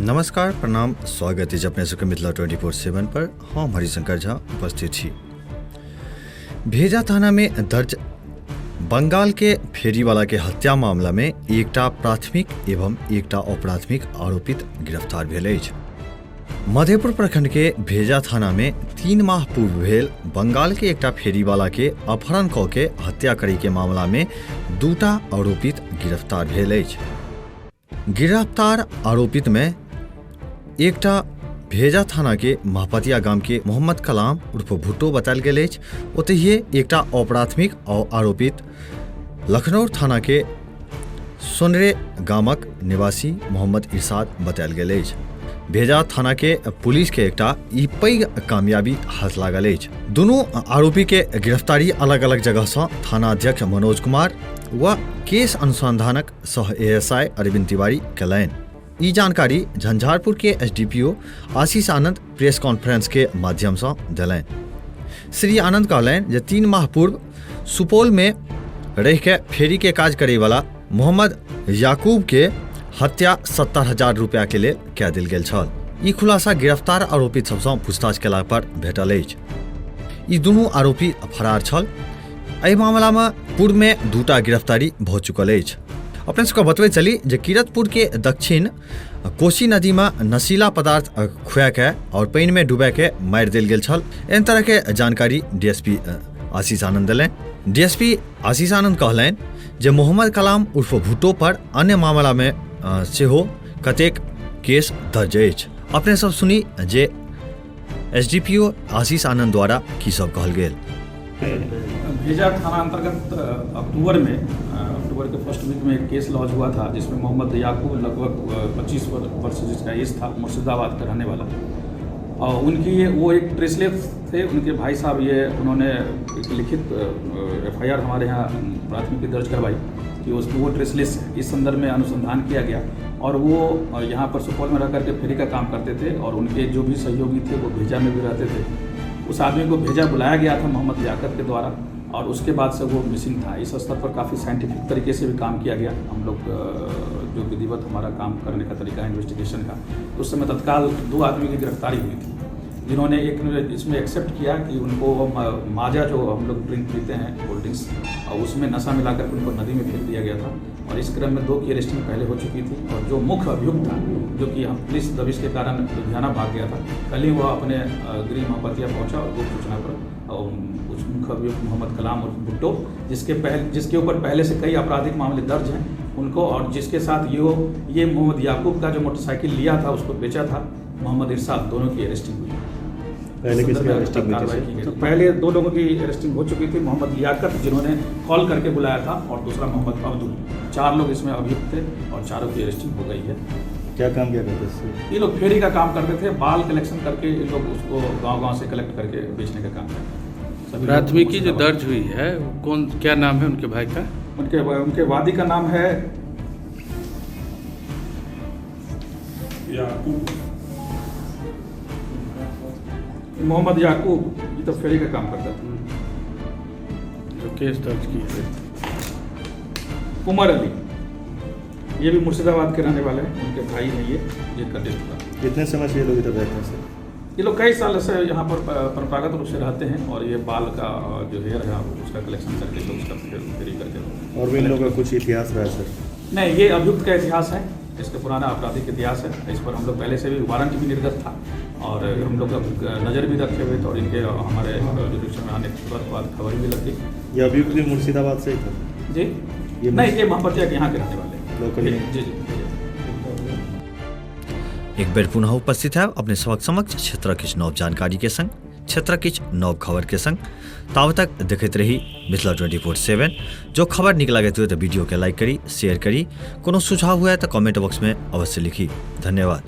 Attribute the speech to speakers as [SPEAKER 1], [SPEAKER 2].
[SPEAKER 1] नमस्कार, प्रणाम, स्वागत है अपने सबके मिथिला 24/7 पर। हम हरिशंकर झा उपस्थित छी। भेजा थाना में दर्ज बंगाल के फेरीवाला के हत्या मामला में एकटा प्राथमिक एवं एकटा अप्राथमिक आरोपित गिरफ्तार भेल अछि। मधेपुर प्रखंड के भेजा थाना में 3 माह पूर्व भेल बंगाल के एकटा फेरीवाला के अपहरण कऽ के हत्या करे के मामला में 2टा आरोपित गिरफ्तार भेल अछि। गिरफ्तार आरोपित में एकटा भेजा थाना के महपतिया गांव के मोहम्मद कलाम उर्फ भुट्टो बतायल गेल अछि। ओतहिए एकटा अप्राथमिक आरोपित लखनऊ थाना के सोनरे गामक निवासी मोहम्मद इरशाद बतायल गेल अछि। भेजा थाना के पुलिस के एकटा पैघ कामयाबी हाथ लागल अछि। दुनू आरोपी के गिरफ्तारी अलग अलग जगह से थाना अध्यक्ष मनोज कुमार व केस अनुसंधानक सह ASI अरविंद तिवारी कयलनि। ई जानकारी झंझारपुर के SDPO आशीष आनंद प्रेस कॉन्फ्रेंस के माध्यम से दिलनि। श्री आनंद कहलनि जे 3 माह पूर्व सुपौल में रह के फेरी के काज करे वाला मोहम्मद याकूब के हत्या 70,000 रुपया के लिए कऽ देल गेल छल। ई खुलासा गिरफ्तार आरोपित सबसँ पूछताछ केला पर भेटल अछि। ई दुनू आरोपी फरार छल। एहि मामला में पूर्व में 2टा गिरफ्तारी भऽ चुकल अछि। अपने सबके बतबै चली जे किरतपुर के दक्षिण कोशी नदी में नशीला पदार्थ खुआ के और पानि में डूबा के मारि देल गेल छल। एहन तरह के जानकारी DSP आशीष आनंद देलनि। DSP आशीष आनंद कहलनि जे मोहम्मद कलाम उर्फ भुट्टो पर अन्य मामला में सेहो कतेक केस दर्ज अछि। अपने सब सुनी जे SDPO आशीष आनंद द्वारा की सब कहल गेल।
[SPEAKER 2] भेजा थाना अंतर्गत अक्टूबर के फर्स्ट वीक में एक केस लॉन्च हुआ था जिसमें मोहम्मद याकूब लगभग 25 वर्ष जिसका एज था, मुर्शिदाबाद का रहने वाला। और उनकी वो एक ट्रेसलेस थे। उनके भाई साहब उन्होंने एक लिखित FIR हमारे यहाँ प्राथमिकी दर्ज करवाई कि वो ट्रेसलेस है। इस संदर्भ में अनुसंधान किया गया और वो यहाँ पर सुपौल में रह करके फेरी का काम करते थे और उनके जो भी सहयोगी थे वो भेजा में भी रहते थे। उस आदमी को भेजा बुलाया गया था मोहम्मद याकूब के द्वारा और उसके बाद से वो मिसिंग था। इस स्तर पर काफ़ी साइंटिफिक तरीके से भी काम किया गया। हम लोग जो विधिवत हमारा काम करने का तरीका है इन्वेस्टिगेशन का, तो उस समय तत्काल 2 आदमी की गिरफ्तारी हुई थी जिन्होंने एक इसमें एक्सेप्ट किया कि उनको माजा जो हम लोग ड्रिंक पीते हैं कोल्ड ड्रिंक्स और उसमें नशा मिलाकर उनको नदी में फेंक दिया गया था। और इस क्रम में 2 की अरेस्टिंग पहले हो चुकी थी और जो मुख्य अभियुक्त था जो कि हम पुलिस दबिश के कारण लुधियाना भाग गया था, कल ही वह अपने गृह महपतिया पहुँचा और गुप्त सूचना पर उस मुख्य अभियुक्त मोहम्मद कलाम और भुट्टो जिसके ऊपर पहले से कई आपराधिक मामले दर्ज हैं उनको और जिसके साथ ये मोहम्मद याकूब का जो मोटरसाइकिल लिया था उसको बेचा था मोहम्मद इरशाद, दोनों की अरेस्टिंग हुई।
[SPEAKER 1] पहले किसकी अरेस्टिंग
[SPEAKER 2] हुई थी? पहले 2 लोगों की अरेस्टिंग हो चुकी थी। मोहम्मद लियाकत जिन्होंने कॉल करके बुलाया था और दूसरा मोहम्मद अब्दुल। 4 लोग इसमें अभियुक्त थे और 4 की अरेस्टिंग हो गई है।
[SPEAKER 1] क्या काम किया करते थे?
[SPEAKER 2] ये लोग फेरी का काम करते थे। बाल कलेक्शन करके ये लोग उसको गांव-गांव से कलेक्ट करके बेचने का काम करते थे।
[SPEAKER 3] प्राथमिकी जो दर्ज हुई है क्या नाम है उनके भाई का?
[SPEAKER 2] उनके वादी का नाम है मोहम्मद याकूब। ये तो फेरी का काम करता था।
[SPEAKER 3] जो केस दर्ज की है
[SPEAKER 2] उमर अली, ये भी मुर्शिदाबाद के रहने वाले हैं। उनके भाई हैं ये कटे था।
[SPEAKER 1] कितने समय से ये लोग इधर रहते हैं?
[SPEAKER 2] ये लोग कई साल से यहाँ पर परंपरागत रूप से रहते हैं और ये बाल का जो हेयर है उसका कलेक्शन करके लोग उसका फेरी करके।
[SPEAKER 1] और भी इन लोगों का कुछ इतिहास रहा है सर?
[SPEAKER 2] नहीं, ये अभियुक्त का इतिहास है। इसका पुराना आपराधिक इतिहास है। इस पर हम लोग पहले से भी वारंट भी निर्गत था और हम लोग नज़र भी रखे हुए थे और इनके हमारे जुडिक्शन में आने के बाद खबर भी लग गई।
[SPEAKER 1] ये अभियुक्त भी मुर्शिदाबाद से ही था?
[SPEAKER 2] जी नहीं, ये महपतिया के यहाँ के रहने वाले
[SPEAKER 1] लोकल।
[SPEAKER 2] जी।
[SPEAKER 1] एक बेर पुनः उपस्थित है अपने सबक समक्ष क्षेत्र किछु नव जानकारी के संग, क्षेत्र किछु नव खबर के संग। तब तक देखते रही मिथिला 24/7। जो खबर निक लगत हुए तो वीडियो के लाइक करी, शेयर करी। कोनो सुझाव हुआ है तो कमेंट बॉक्स में अवश्य लिखी। धन्यवाद।